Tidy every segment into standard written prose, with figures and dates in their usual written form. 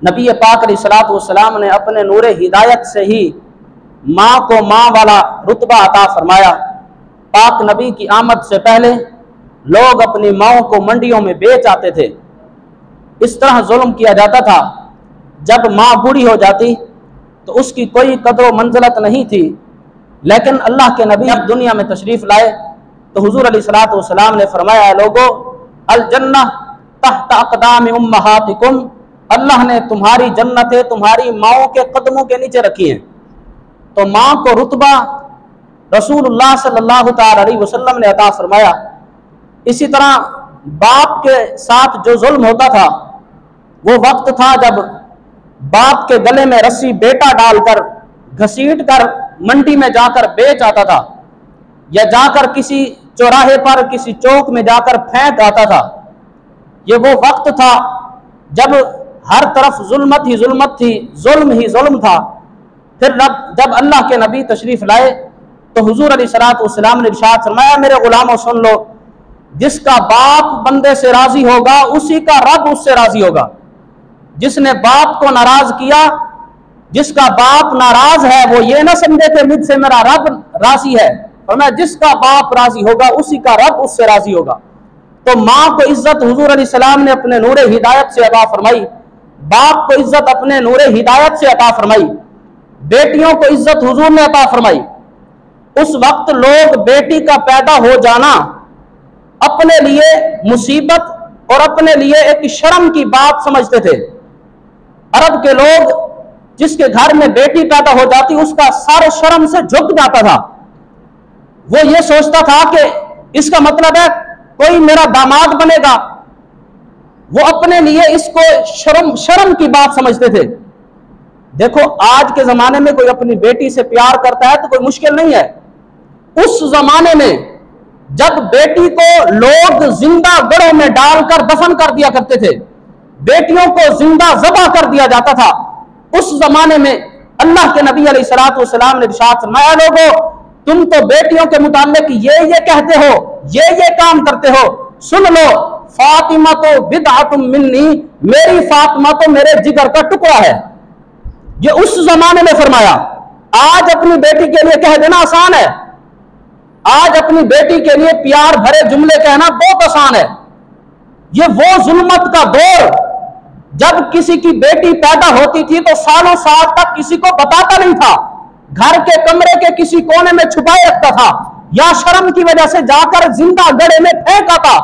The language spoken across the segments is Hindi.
नबी पाक अलैहिस्सलातु वस्सलाम ने अपने नूरे हिदायत से ही माँ को माँ वाला रुतबा अता फरमाया। पाक नबी की आमद से पहले लोग अपनी माँओं को मंडियों में बेच आते थे। इस तरह जुल्म किया जाता था। जब माँ बूढ़ी हो जाती तो उसकी कोई कदर मंजिलत नहीं थी। लेकिन अल्लाह के नबी जब दुनिया में तशरीफ़ लाए तो हुजूर अलैहिस्सलातु वस्सलाम ने फरमाया, लोगो अल जन्नह तहत अक़दाम उम्महातिकुम, अल्लाह ने तुम्हारी जन्नतें तुम्हारी माओं के कदमों के नीचे रखी हैं। तो माँ को रुतबा रसूलुल्लाह सल्लल्लाहु तआला अलैहि वसल्लम ने अता फरमाया। इसी तरह बाप के साथ जो जुल्म होता था, वो वक्त था जब बाप के गले में रस्सी बेटा डालकर घसीट कर मंडी में जाकर बेच आता था, या जाकर किसी चौराहे पर किसी चौक में जाकर फेंक आता था। ये वो वक्त था जब हर तरफ जुल्मत ही जुल्मत थी, जुल्म ही जुल्म था। फिर जब अल्लाह के नबी तशरीफ लाए तो हुजूर अलैहिस्सलातु वस्सलाम ने इरशाद फरमाया, मेरे गुलामों सुन लो, जिसका बाप बंदे से राजी होगा उसी का रब उससे राजी होगा। जिसने बाप को नाराज किया, जिसका बाप नाराज है, वो ये ना समझे कि मुझसे मेरा रब राजी है, फरमाया जिसका बाप राजी होगा उसी का रब उससे राजी होगा। तो माँ को इज्जत हुजूर अलैहिस्सलाम ने अपने नूरे हिदायत से अता फरमाई, बाप को इज्जत अपने नूरे हिदायत से अता फरमाई, बेटियों को इज्जत हुजूर ने अता फरमाई। उस वक्त लोग बेटी का पैदा हो जाना अपने लिए मुसीबत और अपने लिए एक शर्म की बात समझते थे। अरब के लोग जिसके घर में बेटी पैदा हो जाती उसका सर शर्म से झुक जाता था। वो ये सोचता था कि इसका मतलब है कोई मेरा दामाद बनेगा। वो अपने लिए इसको शर्म की बात समझते थे। देखो, आज के जमाने में कोई अपनी बेटी से प्यार करता है तो कोई मुश्किल नहीं है। उस जमाने में जब बेटी को लोग जिंदा गढ़ों में डालकर दफन कर दिया करते थे, बेटियों को जिंदा ज़बह कर दिया जाता था, उस जमाने में अल्लाह के नबी अलैहिस्सलातु वस्सलाम ने इरशाद फरमाया, लोगों तुम तो बेटियों के मुताल्लिक ये कहते हो, ये काम करते हो, सुन लो, फातिमा तो बिदअतुम मिन्नी, मेरी फातिमा तो मेरे जिगर का टुकड़ा है। ये उस जमाने में फरमाया। आज अपनी बेटी के लिए कह देना आसान है। आज अपनी बेटी के लिए प्यार भरे जुमले कहना बहुत आसान है। ये वो जुल्मत का दौर जब किसी की बेटी पैदा होती थी तो सालों साल तक किसी को बताता नहीं था, घर के कमरे के किसी कोने में छुपाए रखता था, या शर्म की वजह से जाकर जिंदा गड़े में फेंक आता।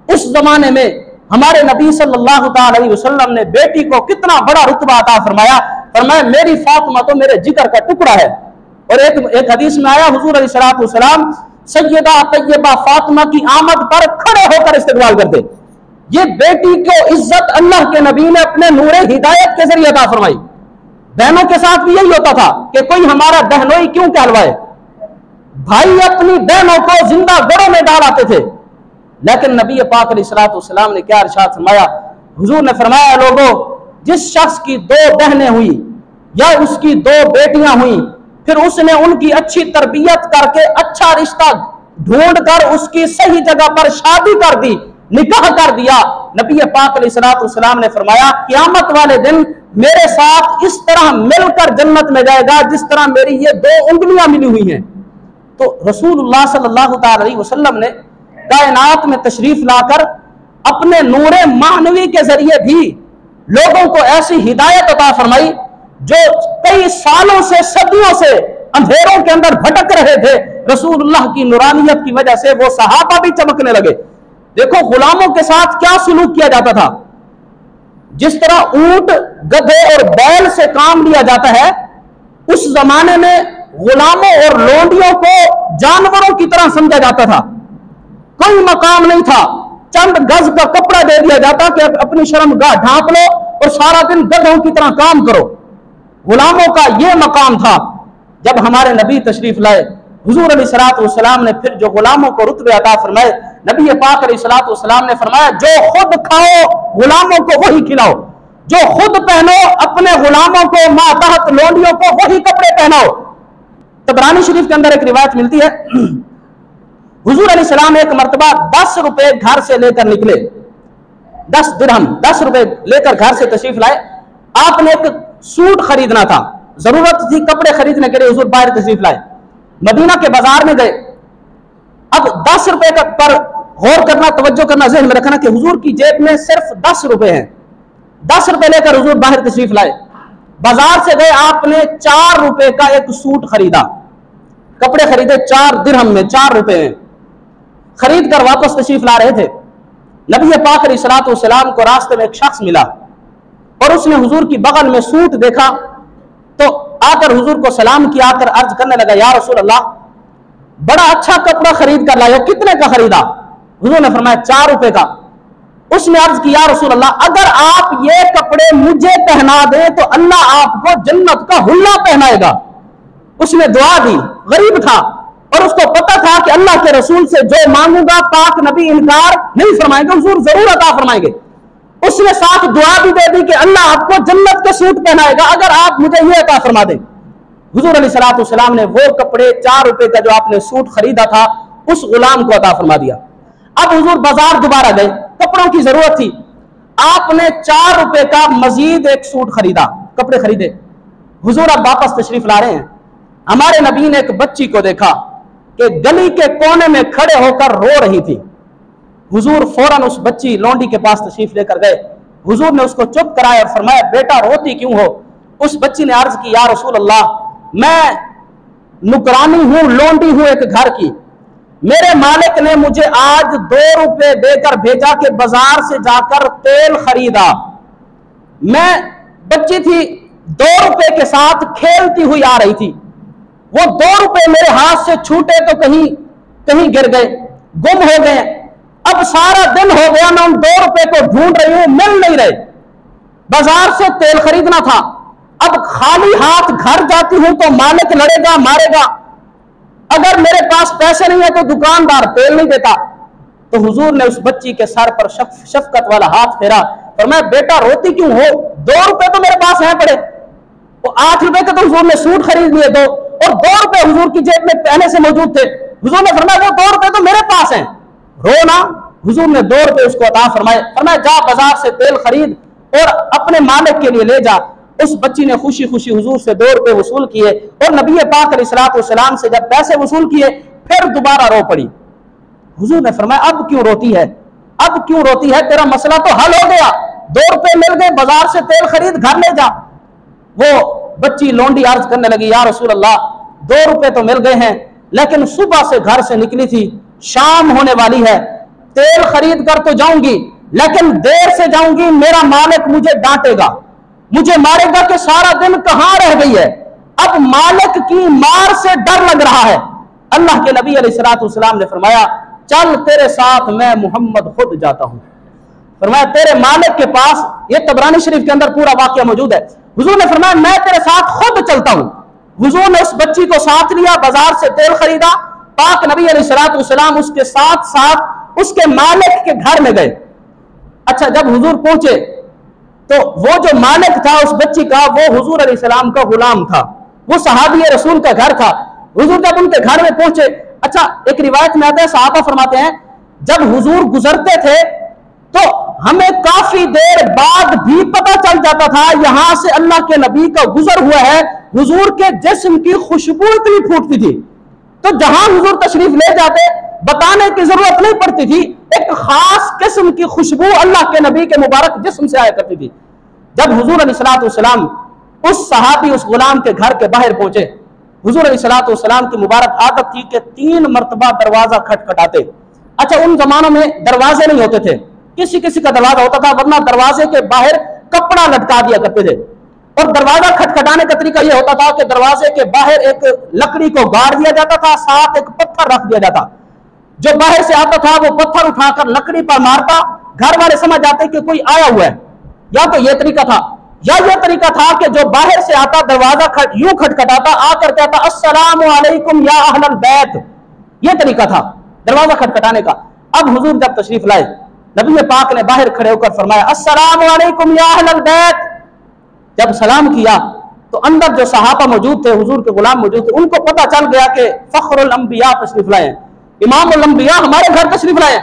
उस जमाने में हमारे नबी सल्लल्लाहु अलैहि वसल्लम ने बेटी को कितना बड़ा रुतबा अता फरमाया। फरमाया मेरी फातिमा तो मेरे जिगर का टुकड़ा है। और एक हदीस में आया, हुजूर अलैहिस्सलातु वस्सलाम सैयदा तैयबा फातिमा की आमद पर खड़े होकर इस्तकबाल करते। ये बेटी को इज्जत अल्लाह के नबी ने अपने नूरे हिदायत के जरिए अता फरमाई। बहनों के साथ भी यही होता था कि कोई हमारा बहनोई क्यों कहलवाए। भाई अपनी बहनों को जिंदा गढ़ों में डाल आते थे। लेकिन नबी पाक अलैहिस्सलातु वस्सलाम ने क्या इरशाद फरमाया, हुजूर ने फरमाया, लोगों जिस शख्स की 2 बहनें हुई या उसकी 2 बेटियां हुई, फिर उसने उनकी अच्छी तरबियत करके अच्छा रिश्ता ढूंढ कर उसकी सही जगह पर शादी कर दी, निकाह कर दिया, नबी पाक अलैहिस्सलातु वस्सलाम ने फरमाया क़यामत वाले दिन मेरे साथ इस तरह मिलकर जन्नत में जाएगा जिस तरह मेरी ये 2 उंगलियां मिली हुई हैं। तो रसूलुल्लाह सल्लल्लाहु अलैहि वसल्लम ने कायनात में तशरीफ लाकर अपने नूरे मानवी के जरिए भी लोगों को ऐसी हिदायत अता फरमाई जो कई सालों से, सदियों से अंधेरों के अंदर भटक रहे थे। रसूलुल्लाह की नूरानियत की वजह से वो सहाबा भी चमकने लगे। देखो गुलामों के साथ क्या सुलूक किया जाता था। जिस तरह ऊंट, गधे और बैल से काम लिया जाता है, उस जमाने में गुलामों और लोंडियों को जानवरों की तरह समझा जाता था। कोई मकाम नहीं था, चंद गज का कपड़ा दे दिया जाता कि अपनी शर्मगाह ढांप लो और सारा दिन गधों की तरह काम करो। गुलामों का यह मकाम था। जब हमारे नबी तशरीफ लाए, हुजूर अलैहिस्सलातु वस्सलाम ने फिर जो गुलामों को रुतबे अता फरमाए, नबी पाक अलैहिस्सलातु वस्सलाम ने फरमाया जो खुद खाओ गुलामों को वही खिलाओ, जो खुद पहनो अपने गुलामों को, मातहत लोंडियों को वही कपड़े पहनाओ। तबरानी शरीफ के अंदर एक रिवायत मिलती है, हुजूर अलैहिस्सलाम एक मर्तबा 10 रुपए घर से लेकर निकले, 10 दिरहम 10 रुपए लेकर घर से तशरीफ लाए। आपने एक सूट खरीदना था, जरूरत थी कपड़े खरीदने के लिए, हुजूर बाहर तशरीफ लाए, मदीना के बाजार में गए। अब 10 रुपए का पर गौर करना, तवज्जो करना, ज़हन में रखना कि हुजूर की जेब में सिर्फ 10 रुपए हैं। 10 रुपए लेकर हुजूर बाहर तशरीफ लाए, बाजार से गए, आपने 4 रुपए का एक सूट खरीदा, कपड़े खरीदे 4 दिरहम में, 4 रुपए में खरीद कर वापस तशरीफ ला रहे थे। नबी पाक अलैहिस्सलातु वस्सलाम को रास्ते में एक शख्स मिला और उसने हुजूर की बगल में सूट देखा तो आकर हुजूर को सलाम किया, आकर अर्ज करने लगा, या रसूल अल्लाह, बड़ा अच्छा कपड़ा खरीद कर लाए, कितने का खरीदा? हुजूर ने फरमाया 4 रुपए का। उसने अर्ज किया, या रसूल अल्लाह, अगर आप ये कपड़े मुझे पहना दे तो अल्लाह आपको जन्नत का हुल्ला पहनाएगा। उसने दुआ दी, गरीब था और उसको पता था कि अल्लाह के रसूल से जो मांगूंगा पाक नबी इनकार नहीं फरमाएंगे, हुजूर जरूर अता फरमाएंगे। उसने साथ दुआ भी दे दी कि अल्लाह आपको जन्नत के सूट पहनाएगा अगर आप मुझे ये अता फरमा दें। हुजूर अलैहिस्सलातु वस्सलाम ने वो कपड़े 4 रुपए का जो आपने सूट खरीदा था उस गुलाम को अता फरमा दिया। अब हुजूर बाजार दोबारा गए, कपड़ों की जरूरत थी, आपने 4 रुपए का मजीद एक सूट खरीदा, कपड़े खरीदे। हुजूर अब वापस तशरीफ ला रहे हैं, हमारे नबी ने एक बच्ची को देखा कि गली के कोने में खड़े होकर रो रही थी। हुजूर फौरन उस बच्ची लौंडी के पास तशरीफ लेकर गए, हुजूर ने उसको चुप कराया और फरमाया, बेटा रोती क्यों हो? उस बच्ची ने अर्ज की, या रसूल अल्लाह, मैं नुकरानी हूं, लौंडी हूं एक घर की, मेरे मालिक ने मुझे आज 2 रुपए देकर भेजा कि बाजार से जाकर तेल खरीदा। मैं बच्ची थी, 2 रुपए के साथ खेलती हुई आ रही थी, वो 2 रुपए मेरे हाथ से छूटे तो कहीं कहीं गिर गए, गुम हो गए। अब सारा दिन हो गया मैं उन 2 रुपए को ढूंढ रही हूं, मिल नहीं रहे। बाजार से तेल खरीदना था, अब खाली हाथ घर जाती हूं तो मालिक लड़ेगा, मारेगा। अगर मेरे पास पैसे नहीं है तो दुकानदार तेल नहीं देता। तो हुजूर ने उस बच्ची के सर पर शफकत वाला हाथ फेरा और मैं, बेटा रोती क्यों हो? 2 रुपए तो मेरे पास हैं पड़े। वो 8 रुपए के तो हुजूर ने सूट खरीद लिए 2, और 2 रुपए हुजूर की जेब में पहले से मौजूद थे। हुजूर ने फरमाया, वो 2 रुपए तो मेरे पास हैं, रो ना। हुजूर ने 2 रुपए उसको अता फरमाए, फरमाया जा बाजार से तेल खरीद और अपने मालिक के लिए ले जा। उस बच्ची ने खुशी खुशी हुजूर से 2 रुपए वसूल किए और नबी पाक अलैहिस्सलातु वस्सलाम से जब पैसे वसूल किए फिर दोबारा रो पड़ी। हुजूर ने फरमाया, अब क्यों रोती है, अब क्यों रोती है? तेरा मसला तो हल हो गया, 2 रुपए मिल गए, बाजार से तेल खरीद घर ले जा। वो बच्ची लौंडी अर्ज करने लगी, या रसूल अल्लाह, 2 रुपए तो मिल गए हैं, लेकिन सुबह से घर से निकली थी, शाम होने वाली है, तेल खरीद कर तो जाऊंगी लेकिन देर से जाऊंगी, मेरा मालिक मुझे डांटेगा, मुझे मारेगा कि सारा दिन कहां रह गई है। अब मालिक की मार से डर लग रहा है। अल्लाह के नबी अलैहिस्सलातु वस्सलाम ने फरमाया, चल तेरे साथ मैं मोहम्मद खुद जाता हूं। फरमाया तेरे मालिक के पास, ये तबरानी शरीफ के अंदर पूरा वाकया मौजूद है। हुजूर ने फरमाया मैं तेरे साथ खुद चलता हूं। हुजूर ने उस बच्ची को साथ लिया, बाजार से तेल खरीदा, पाक नबी अलैहिस्सलातु वस्सलाम उसके साथ साथ उसके मालिक के घर में गए। अच्छा, जब हुजूर पहुंचे तो वो जो मालिक था उस बच्ची का, वो हुजूर अलैहिस्सलाम का गुलाम था, वो सहाबी रसूल का घर था। हुजूर जब उनके घर में पहुंचे, अच्छा एक रिवायत में आता है, सहाबा फरमाते हैं जब हुजूर गुजरते थे तो हमें काफी देर बाद भी पता चल जाता था यहां से अल्लाह के नबी का गुजर हुआ है। हुजूर के जिस्म की खुशबू इतनी फूटती थी, तो जहां हुजूर तशरीफ ले जाते बताने की जरूरत नहीं पड़ती थी, एक खास किस्म की खुशबू अल्लाह के नबी के मुबारक जिस्म से आया करती थी। जब हुजूर अलैहिस्सलातु वस्सलाम उस सहाबी उस गुलाम के घर के बाहर पहुंचे, हुजूर अलैहिस्सलातु वस्सलाम की मुबारक आदत थी कि 3 मरतबा दरवाजा खटखटाते। अच्छा, उन जमानों में दरवाजे नहीं होते थे, किसी किसी का दरवाजा होता था, वरना दरवाजे के बाहर कपड़ा लटका दिया करते थे। और दरवाजा खटखटाने का तरीका यह होता था कि दरवाजे के बाहर एक लकड़ी को गाड़ दिया जाता था, साथ एक पत्थर रख दिया जाता। जो बाहर से आता था वो पत्थर उठाकर लकड़ी पर मारता, घर वाले समझ जाते कि कोई आया हुआ है। या तो यह तरीका था, या यह तरीका था कि जो बाहर से आता दरवाजा यूं खटखटाता, आकर कहता अस्सलामु अलैकुम या अहलल बैत। यह तरीका था दरवाजा खटखटाने का। अब हुजूर जब तशरीफ लाए, नबी पाक ने बाहर खड़े होकर फरमाया अस्सलामु अलैकुम या अहलल बैत। जब सलाम किया तो अंदर जो सहाबा मौजूद थे, हुजूर के गुलाम मौजूद थे, उनको पता चल गया कि फख्रुल अंबिया तशरीफ लाए, इमामुल अंबिया हमारे घर तशरीफ लाए।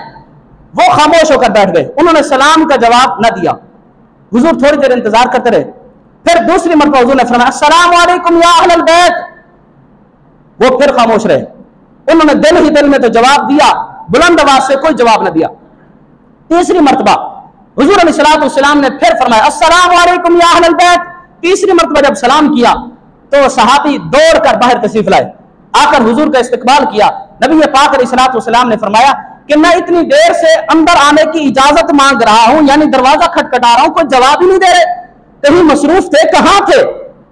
वो खामोश होकर बैठ गए, उन्होंने सलाम का जवाब न दिया। हुजूर थोड़ी देर इंतजार करते रहे, फिर दूसरी मरतबा हुजूर ने फरमाया अस्सलामु अलैकुम या अहलल बैत। वो फिर खामोश रहे। उन्होंने दिल ही दिल में तो जवाब दिया, बुलंद आवाज से कोई जवाब न दिया। तीसरी मरतबा हुजूर अलैहिस्सलाम ने फिर फरमाया अस्सलामु अलैकुम या अहलल बैत। तीसरी मरतबा जब सलाम किया तो सहाबी दौड़कर बाहर तशरीफ लाए, आकर हुजूर का इस्तकबाल किया। नबी पाक अलैहिस्सलाम ने फरमाया कि मैं इतनी देर से अंदर आने की इजाजत मांग रहा हूं, यानी दरवाजा खटखटा रहा हूं, कोई जवाब ही नहीं दे रहे, कहीं मसरूफ थे, कहां थे?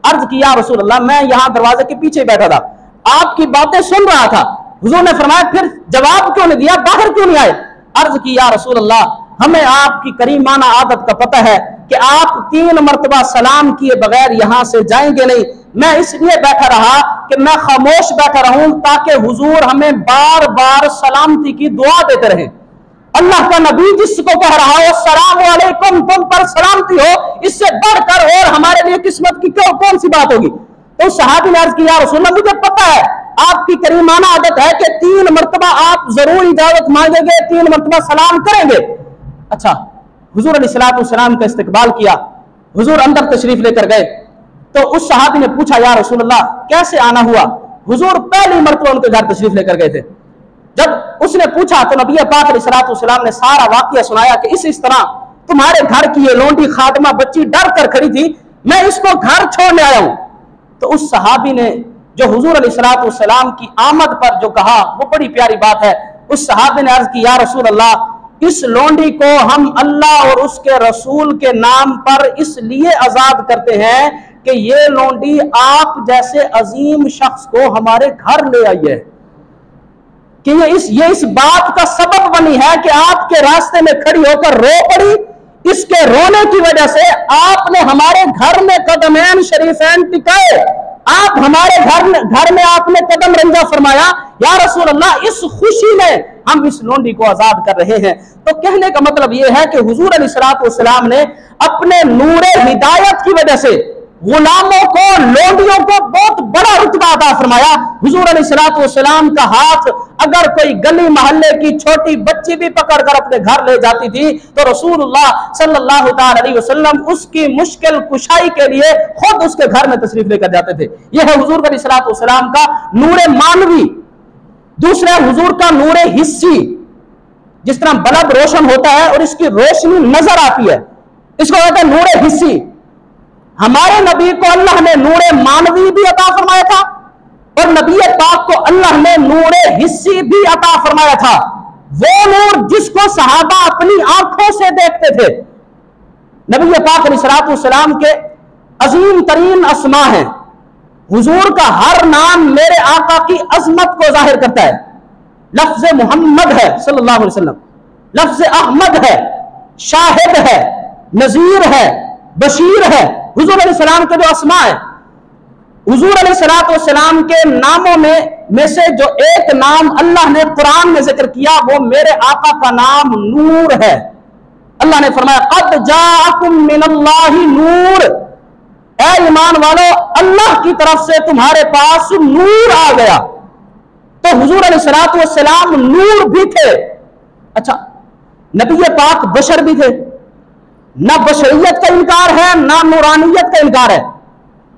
अर्ज किया रसूल अल्लाह, मैं यहां दरवाजे के पीछे बैठा था, आपकी बातें सुन रहा था। हुजूर ने फरमाया फिर जवाब क्यों नहीं दिया, बाहर क्यों नहीं आए? अर्ज किया रसूल अल्लाह, हमें आपकी करीमाना आदत का पता है कि आप 3 मरतबा सलाम किए बगैर यहां से जाएंगे नहीं। मैं इसलिए बैठा रहा कि मैं खामोश बैठा रहूं ताकि हुजूर हमें बार बार सलामती की दुआ देते रहे। अल्लाह का नबी जिसको कह रहा हो अस्सलामु अलैकुम, तुम पर सलामती हो, इससे बढ़कर और हमारे लिए किस्मत की कौन सी बात होगी? तो सहाबी ने अर्ज किया रसूल अल्लाह, मुझे पता है आपकी करीमाना आदत है कि 3 मरतबा आप जरूर इजाजत मांगेंगे, 3 मरतबा सलाम करेंगे। अच्छा, हुजूर अलैहिस्सलाम का इस्तकबाल किया, हुजूर अंदर तशरीफ लेकर गए तो उस सहाबी ने पूछा या रसूल अल्लाह कैसे आना हुआ? हुजूर पहली मरतबा उनके घर तशरीफ लेकर गए थे। जब उसने पूछा तो नबी पाक अलैहिस्सलाम ने सारा वाकया सुनाया कि इस तरह तुम्हारे घर की ये लोंडी खातिमा बच्ची डर कर खड़ी थी, मैं इसको घर छोड़ने आया हूं। तो उस सहाबी ने जो हुजूर अलैहिस्सलाम की आमद पर जो कहा वो बड़ी प्यारी बात है। उस सहाबी ने अर्ज की या रसूल अल्लाह, इस लोंडी को हम अल्लाह और उसके रसूल के नाम पर इसलिए आजाद करते हैं कि ये लोंडी आप जैसे अजीम शख्स को हमारे घर ले आई है, कि ये इस बात का सबब बनी है कि आपके रास्ते में खड़ी होकर रो पड़ी। इसके रोने की वजह से आपने हमारे घर में कदमैन शरीफैन टिकाए, आप हमारे घर में आपने कदम रंजा फरमाया। या रसूल अल्लाह, इस खुशी में हम इस लोंडी को आजाद कर रहे हैं। तो कहने का मतलब यह है कि हुजूर अलैहिस्सलाम ने अपने नूरे हिदायत की वजह से गुलामों को, लोंडियों को बहुत बड़ा रुतबा अता फरमाया। हुजूर अलैहिस्सलाम का हाथ अगर कोई गली मोहल्ले की छोटी बच्ची भी पकड़कर अपने घर ले जाती थी तो रसूलुल्लाह सल्लल्लाहु अलैहि वसल्लम उसकी मुश्किल कुशाई के लिए खुद उसके घर में तशरीफ लेकर जाते थे। यह है हुजूर अलैहिस्सलाम का नूरे मानवी। दूसरा हुजूर का नूरे हिस्सी, जिस तरह बल्ब रोशन होता है और इसकी रोशनी नजर आती है, इसको कहते हैं नूरे हिस्सी। हमारे नबी को अल्लाह ने नूरे मानवी भी अता फरमाया था और नबी पाक को अल्लाह ने नूरे हिस्सी भी अता फरमाया था। वो नूर जिसको सहाबा अपनी आंखों से देखते थे। नबी पाक अलैहिस्सलाम के अजीम तरीन अस्मा है। हुजूर का हर नाम मेरे आका की अजमत को जाहिर करता है। लफ्ज मोहम्मद है सल्लल्लाहु अलैहि वसल्लम, लफ्ज अहमद है, शाहिद है, नजीर है, बशीर है। हुजूर अलैहिस्सलाम के जो अस्मा है, हुजूर अलैहिस्सलाम के नामों में से जो एक नाम अल्लाह ने कुरान में जिक्र किया वो मेरे आका का नाम नूर है। अल्लाह ने फरमाया क़द जाअकुम मिनल्लाहि नूर, ऐ ईमान वालो अल्लाह की तरफ से तुम्हारे पास नूर आ गया। तो हुजूर अलैहिस्सलाम नूर भी थे। अच्छा, नबी पाक बशर भी थे, ना बशरियत का इनकार है ना नूरानियत का इनकार है।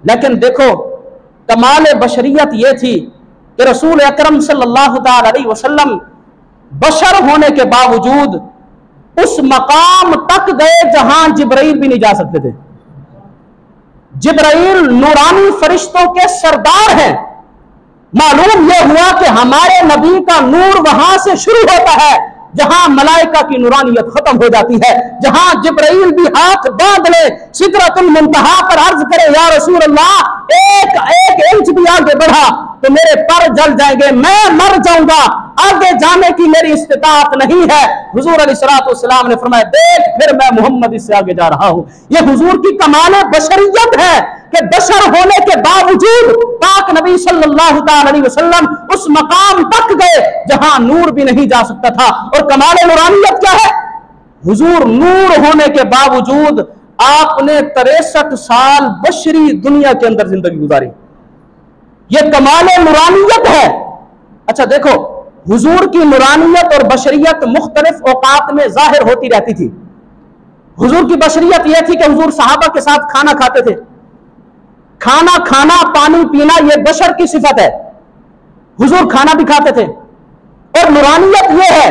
लेकिन देखो कमाल बशरियत यह थी कि रसूल अकरम सल्लल्लाहु अलैहि वसल्लम बशर होने के बावजूद उस मकाम तक गए जहां जिब्राइल भी नहीं जा सकते थे। जिब्राइल नूरानी फरिश्तों के सरदार हैं। मालूम यह हुआ कि हमारे नबी का नूर वहां से शुरू होता है जहां मलाइका की नूरानियत खत्म हो जाती है, जहां जिब्राइल भी हाथ बांध ले सिदरतुल मुंतहा पर अर्ज करे या रसूल अल्लाह, एक इंच भी आगे बढ़ा तो मेरे पर जल जाएंगे, मैं मर जाऊंगा, आगे जाने की मेरी इस्तिताअत नहीं है। हुजूर अलैहिस्सलाम ने फरमाया देख फिर मैं मोहम्मद इससे आगे जा रहा हूं। यह हुजूर की कमाल बशरियत है कि बशर होने के बावजूद पाक नबी सल्लल्लाहु अलैहि वसल्लम उस मकाम तक गए जहां नूर भी नहीं जा सकता था। और कमाल नूरानियत क्या है? हुजूर नूर होने के बावजूद आपने 63 साल बशरी दुनिया के अंदर जिंदगी गुजारी। यह कमाल नूरानियत है। अच्छा देखो, हुजूर की नूरानियत और बशरियत मुख्तलिफ औकात में जाहिर होती रहती थी। हुजूर की बशरियत यह थी कि हुजूर सहाबा के साथ खाना खाते थे, खाना खाना, पानी पीना, यह बशर की सिफत है। हुजूर खाना भी खाते थे। और नूरानियत यह है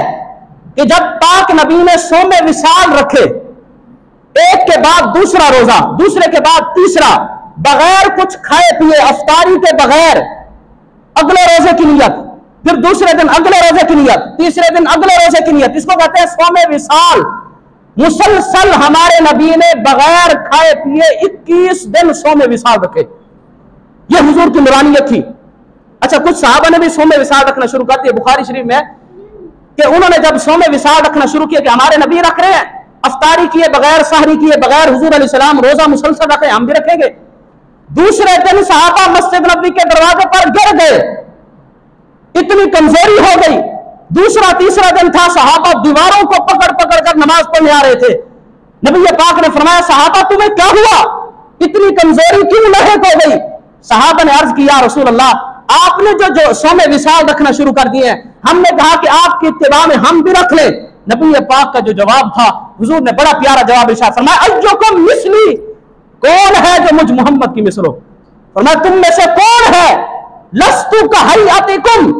कि जब पाक नबी ने सोमे विसाल रखे, एक के बाद दूसरा रोजा, दूसरे के बाद तीसरा, बगैर कुछ खाए पिए, अफ्तारी के बगैर, अगले रोजे की नियत, फिर दूसरे दिन अगले रोजे की नियत, तीसरे दिन अगले रोजे की नियत, इसको कहते हैं सोमे विसाल। मुसलसल हमारे नबी ने बगैर खाए पिए 21 दिन सोमे विसाल रखे। यह हुजूर की नूरानियत थी। अच्छा, कुछ सहाबा ने भी सोमे विसाल रखना शुरू कर दिया। बुखारी शरीफ में कि उन्होंने जब सोमे विसाल रखना शुरू किया कि हमारे नबी रख रहे हैं, अफ्तारी किए बगैर, सहरी किए बगैर, हुजूर अलैहिस्सलाम रोजा मुसलसल रखे, हम भी रखेंगे। दूसरे दिन सहाबा मस्जिद नबी के दरवाजे पर गिर गए, इतनी कमजोरी हो गई। दूसरा तीसरा दिन था, सहाबा दीवारों को पकड़ पकड़ कर नमाज पढ़ने आ रहे थे। नबी पाक ने फरमाया, सहाबा तुम्हें क्या हुआ, इतनी कमजोरी क्यों लाहिक हो गई? सहाबा ने अर्ज किया, रसूल अल्लाह, आपने जो सोमे विसाल रखना शुरू कर दिए हैं, हमने कहा कि आपकी इत्तिबा में हम भी रख ले। नबी पाक का जो जवाब था, हुजूर ने बड़ा प्यारा जवाब इरशाद फरमाया, अय्युकुम मिस्ली, कौन है जो मुझ मोहम्मद की मिसलो? फरमाया, तुम में से कौन है? लस्तु का हय्यतिकुम,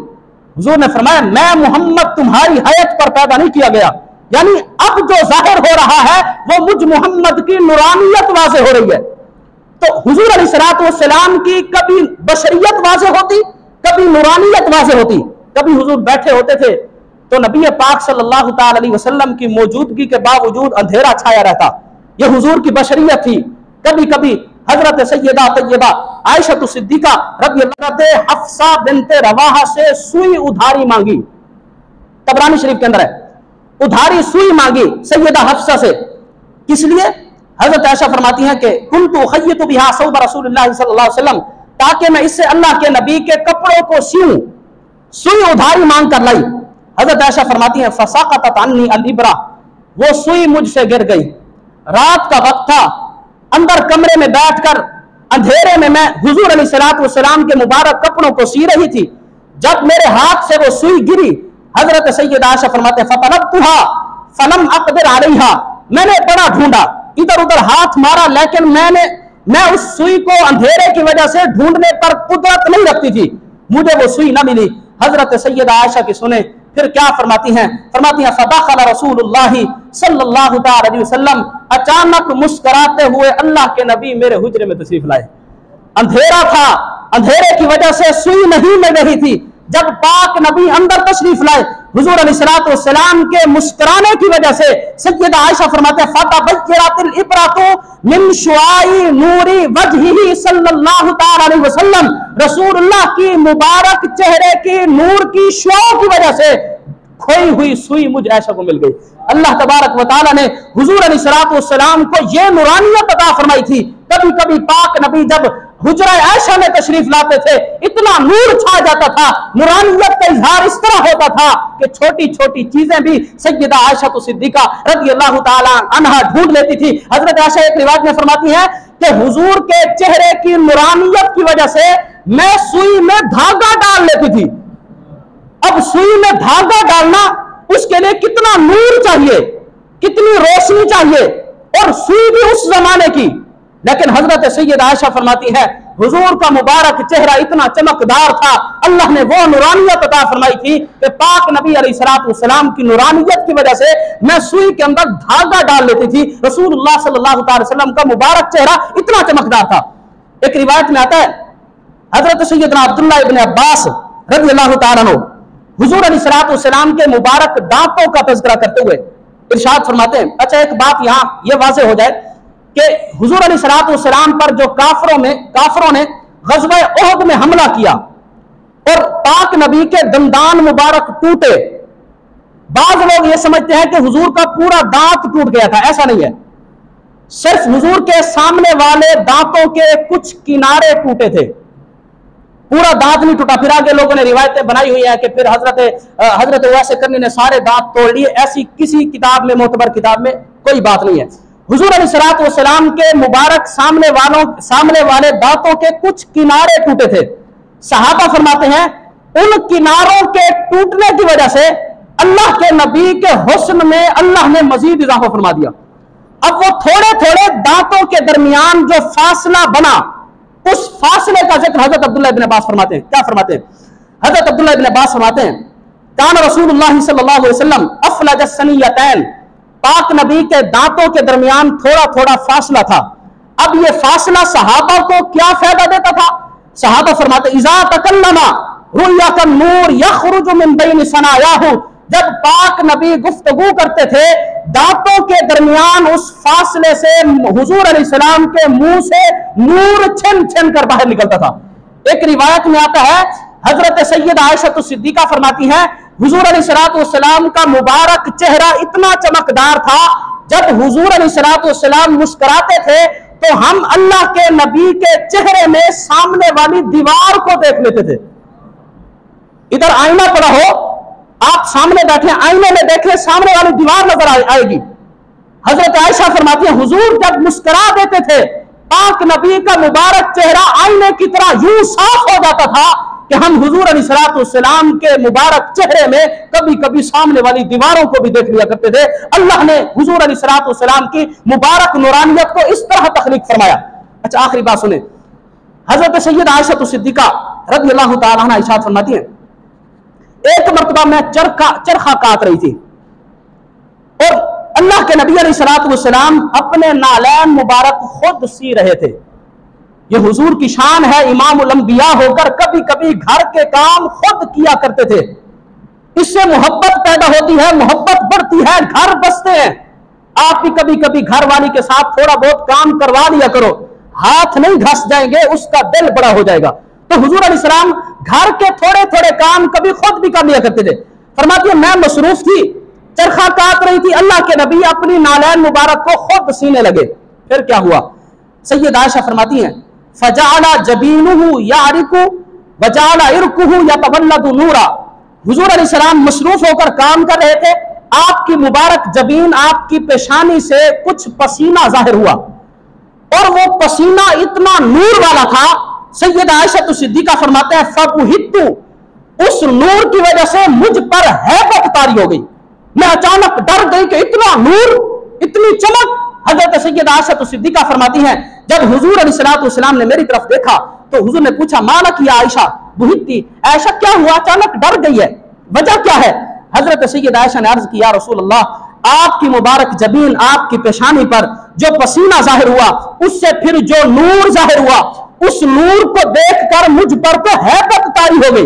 हुजूर ने फरमाया, मैं मोहम्मद तुम्हारी हयत पर पैदा नहीं किया गया। यानी अब जो जाहिर हो रहा है वो मुझ मोहम्मद की नूरानियत वाज़ेह हो रही है। तो हुजूर अलैहिस्सलातु वस्सलाम की कभी बशरियत वाज़ेह होती, कभी नूरानियत वाज़ेह होती। कभी हुजूर बैठे होते थे तो नबी पाक सल्लल्लाहु तआला अलैहि वसल्लम की मौजूदगी के बावजूद अंधेरा छाया रहता, यह हुजूर की बशरियत थी। कभी कभी हजरत सैयदा तय्यबा आयशा सिद्दीका रज़ियल्लाहु अन्हा हफ्सा बिन्ते रवाहा से सुई उधारी मांगी, तबरानी शरीफ के अंदर है, उधारी सुई मांगी सैयदा हफ्सा से। किस लिए? हजरत आयशा फरमाती हैं कि कुन्तु खय्यतु बिहा सौब रसूलुल्लाह सल्लल्लाहु अलैहि वसल्लम, ताकि मैं इससे अल्लाह के नबी के कपड़ों को सीऊं, सुई उधारी मांग कर लाई। हजरत आयशा फरमाती हैं, फसाकतत अन्नी अल-इब्रा, वो सुई मुझसे गिर गई। रात का वक्त था, अंदर कमरे में बैठकर अंधेरे में मैं हुजूर अलैहिस्सलातु वस्सलाम के मुबारक कपड़ों को सी रही थी। जब मेरे हाथ से वो सुई गिरी, हजरत सैयदा आयशा फरमाते हैं, फतलबतुहा फलम अक़दिर अलैहा, मैंने बड़ा ढूंढा, इधर उधर हाथ मारा, लेकिन मैं उस सुई को अंधेरे की वजह से ढूंढने पर कुदरत नहीं रखती थी, मुझे वो सुई न मिली। हजरत सैयदा आयशा की सुने फिर क्या फरमाती हैं? फरमाती हैं, फदखल रसूलुल्लाह सल्लल्लाहु तआला अलैहि वसल्लम, अचानक मुस्कुराते हुए अल्लाह के नबी मेरे हुजरे में तशरीफ लाए। अंधेरा था, अंधेरे की वजह से सुई नहीं मिल रही थी। जब पाक नबी अंदर तशरीफ लाए, हुजूर अलैहिस्सलातु वस्सलाम के मुस्कुराने की वजह से सैयदा आयशा फरमाते हैं, फतबय्यरतिल इब्रतु मिन शुआई नूरी वजहिही सल्लल्लाहु तआला अलैहि वसल्लम, रसूलुल्लाह की मुबारक चेहरे की नूर की शुआओं की वजह से खोई हुई सुई मुझ आयशा को मिल गई। अल्लाह तबारक व तआला ने हुजूर अलैहिस्सलातु वस्सलाम को यह नूरानियत अता फरमाई थी। कभी कभी पाक नबी जब हुजरा आयशा में तशरीफ लाते थे, इतना नूर छा जाता था, नूरानियत का इजहार इस तरह होता था कि छोटी छोटी चीजें भी सैयदा आयशा सिद्दीका रज़ियल्लाहु ताला अन्हा ढूंढ लेती थी। हजरत आयशा एक रिवायत में फरमाती हैं कि हुजूर के चेहरे की नूरानियत की वजह से मैं सुई में धागा डाल लेती थी। अब सुई में धागा डालना, उसके लिए कितना नूर चाहिए, कितनी रोशनी चाहिए, और सुई भी उस जमाने की। लेकिन हजरत सैयदा आयशा फरमाती है, हुजूर का मुबारक चेहरा इतना चमकदार था, अल्लाह ने वो नूरानियत अता फरमाई थी कि पाक नबी अलैहिस्सलातु वस्सलाम की नूरानियत की वजह से मैं सुई के अंदर धागा डाल लेती थी। रसूलुल्लाह सल्लल्लाहु अलैहि वसल्लम का मुबारक चेहरा इतना चमकदार था। एक रिवायत में आता है, हजरत सैयदना अब्दुल्लाह इब्न अब्बास रज़ियल्लाहु ताला अन्हु हुजूर अलैहिस्सलातु वस्सलाम के मुबारक दांतों का तज़किरा करते हुए इरशाद फरमाते हैं। अच्छा, एक बात यहां यह वाज़ेह हो जाए कि हुजूर अलैहिस्सलातु वस्सलाम पर जो काफरों ने ग़ज़वा उहद में हमला किया और पाक नबी के दंदान मुबारक टूटे, बाज़ लोग ये समझते हैं कि हुजूर का पूरा दांत टूट गया था। ऐसा नहीं है, सिर्फ हुजूर के सामने वाले दांतों के कुछ किनारे टूटे थे, पूरा दांत नहीं टूटा। फिर आगे लोगों ने रिवायतें बनाई हुई है कि फिर हजरत उवैस करनी ने सारे दांत तोड़ लिए। ऐसी किसी किताब में, मोतबर किताब में कोई बात नहीं है। हुजूर अलैहिस्सलातु वस्सलाम के मुबारक सामने वाले दांतों के कुछ किनारे टूटे थे। सहाबा फरमाते हैं, उन किनारों के टूटने की वजह से अल्लाह के नबी के हुस्न में अल्लाह ने मजीद इजाफा फरमा दिया। अब वो थोड़े थोड़े दांतों के दरमियान जो फासला बना, उस फासले का जिक्र हजरत अब्दुल्ला इब्न अब्बास फरमाते हैं। क्या फरमाते हैं? हजरत अब्दुल्ला इब्न अब्बास फरमाते हैं, कान रसूलुल्लाह सल्लल्लाहु अलैहि वसल्लम अफलज सनियतैन, पाक नबी के दांतों के दरमियान थोड़ा थोड़ा फासला था। अब ये फासला सहाबा को क्या फायदा देता था? सहाबा फरमाते, इज़ा तकल्लमा रुया का नूर यखरुजु मिन बैन सनायाहु, जब पाक नबी गुफ्तगू करते थे दांतों के दरमियान उस फासले से हुजूर अलैहिस्सलाम के मुंह से नूर छिन छिन कर बाहर निकलता था। एक रिवायत में आता है, हजरत सैयदा आयशा सिद्दीका फरमाती हैं, हुजूर अलैहिस्सलाम का मुबारक चेहरा इतना चमकदार था, जब हुजूर अलैहिस्सलाम मुस्कुराते थे तो हम अल्लाह के नबी के चेहरे में सामने वाली दीवार को देख लेते थे। इधर आईना पड़ा हो, आप सामने बैठे, आईने में देखें, सामने वाली दीवार नजर आएगी। हजरत आयशा फरमाती है, हुजूर जब मुस्कुरा देते थे पाक नबी का मुबारक चेहरा आईने की तरह यूं साफ हो जाता था कि हम हुजूर अलैहिस्सलाम के मुबारक चेहरे में कभी कभी सामने वाली दीवारों को भी देख लिया करते थे। अल्लाह ने हुजूर अलैहिस्सलाम की मुबारक नूरानियत को इस तरह तख्लीक फरमाया। अच्छा, आखिरी बात सुने, हजरत सैयदा आयशा सिद्दीका रज़ियल्लाहु ताला अन्हा इरशाद फरमाती हैं, एक मर्तबा मैं चरखा काट रही थी और अल्लाह के नबी अलैहिस्सलाम अपने नालैन मुबारक खुद सी रहे थे। ये हुजूर की शान है, इमामुल अंबिया होकर कभी कभी घर के काम खुद किया करते थे। इससे मोहब्बत पैदा होती है, मोहब्बत बढ़ती है, घर बसते हैं। आप भी कभी कभी घर वाली के साथ थोड़ा बहुत काम करवा लिया करो, हाथ नहीं घस जाएंगे, उसका दिल बड़ा हो जाएगा। तो हुजूर अलैहिस्सलाम घर के थोड़े थोड़े काम कभी खुद भी कर लिया करते थे। फरमाती है, मैं मसरूफ थी, चरखा काट रही थी, अल्लाह के नबी अपनी नालैन मुबारक को खुद सीने लगे। फिर क्या हुआ? सैयदा आयशा फरमाती हैं, फजाला जबीनुहु यारिकु वजाला इरकुहु यतवल्लदु नूरा, हुजूर अलैहिस्सलाम मसरूफ होकर काम कर रहे थे, आपकी मुबारक जबीन, आपकी पेशानी से कुछ पसीना जाहिर हुआ और वो पसीना इतना नूर वाला था। सैयदा आयशा सिद्दीका फरमाते हैं, फबुहित्तु, उस नूर की वजह से मुझ पर हैबत तारी हो गई, मैं अचानक डर गई कि इतना नूर, इतनी चमक। हजरत सैयदा आयशा सिद्दीका फरमाती हैं, जब हुजूर अलैहिस्सलाम ने मेरी तरफ देखा तो हुजूर ने पूछा, मालक या आयशा बुहित्ती, आयशा क्या हुआ, अचानक डर गई है, वजह क्या है? हजरत सैयदा आयशा ने अर्ज किया, रसूल अल्लाह, आपकी मुबारक जबीन, आपकी पेशानी पर जो पसीना जाहिर हुआ, उससे फिर जो नूर जाहिर हुआ, उस नूर को देखकर मुझ पर तो हैबत तारी हो गई।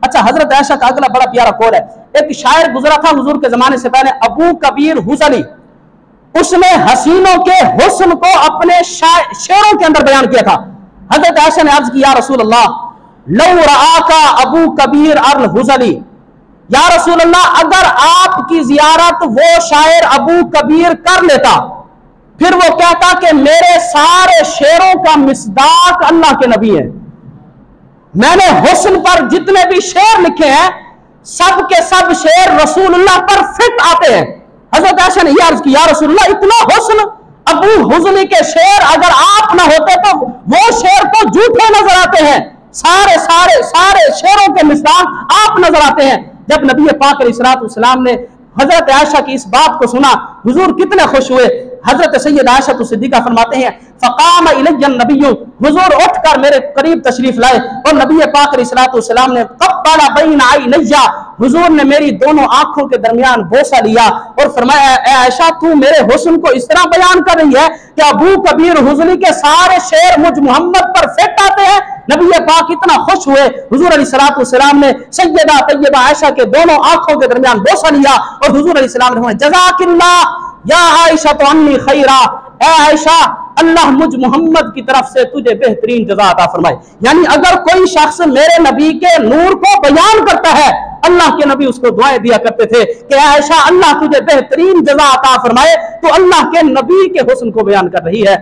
अच्छा, हजरत आयशा का अगला बड़ा प्यारा कौल है। एक शायर गुजरा था हुजूर के जमाने से पहले, अबू कबीर हुसनी, उसने हसीनों के हुस्न को अपने शेरों के अंदर बयान किया था। हजरत आयशा ने अर्ज किया, रसूल अल्लाह, लौ रआका अबू कबीर अल हुसनी, या रसूल अल्लाह, अगर आपकी जियारत वो शायर अबू कबीर कर लेता, फिर वो कहता कि मेरे सारे शेरों का मिसदाक अल्लाह के नबी है। मैंने हुस्न पर जितने भी शेर लिखे हैं, सब के सब शेर रसूलुल्लाह पर फिट आते हैं। हजरत आयशा ने यह अर्ज किया, या रसूलुल्लाह, इतना हुस्न, अबू हुस्नी के शेर अगर आप ना होते तो वो शेर तो झूठे नजर आते हैं, सारे सारे सारे शेरों के मिसदाक आप नजर आते हैं। जब नबी पाक अलैहिस्सलाम ने हजरत आयशा की इस बात को सुना, हुजूर कितने खुश हुए। हजरत सैयदा आयशा सिद्दीका फरमाते हैं, फ़क़ाम इलैय्य नबिय्यु, हुजूर उठकर मेरे करीब तशरीफ लाए और नबी पाक अलैहिस्सलाम ने क़ब्बला बैन अयनैया, हुजूर ने मेरी दोनों आंखों के दरमियान बोसा लिया और फरमाया, ए आयशा, तू मेरे हुस्न को इस तरह बयान कर रही है कि अबू कबीर हुस्नी के सारे शेर मुझ मोहम्मद पर फिट आते हैं। नबी पाक इतना खुश हुए, हुजूर अलैहिस्सलाम ने सैयदा तय्यबा आयशा के दोनों आंखों के दरमियान बोसा लिया और हुजूर अलैहिस्सलाम ने फरमाया, जज़ाकिल्लाह या आयशा तो अन्नी खैरा, ए आयशा, अल्लाह मुझ मोहम्मद की तरफ से तुझे बेहतरीन जज़ा अता फरमाए। यानी अगर कोई शख्स मेरे नबी के नूर को बयान करता है, अल्लाह के नबी उसको दुआएं दिया करते थे कि आयशा, अल्लाह तुझे बेहतरीन जज़ा अता फरमाए, तो अल्लाह के नबी के हुस्न को बयान कर रही है।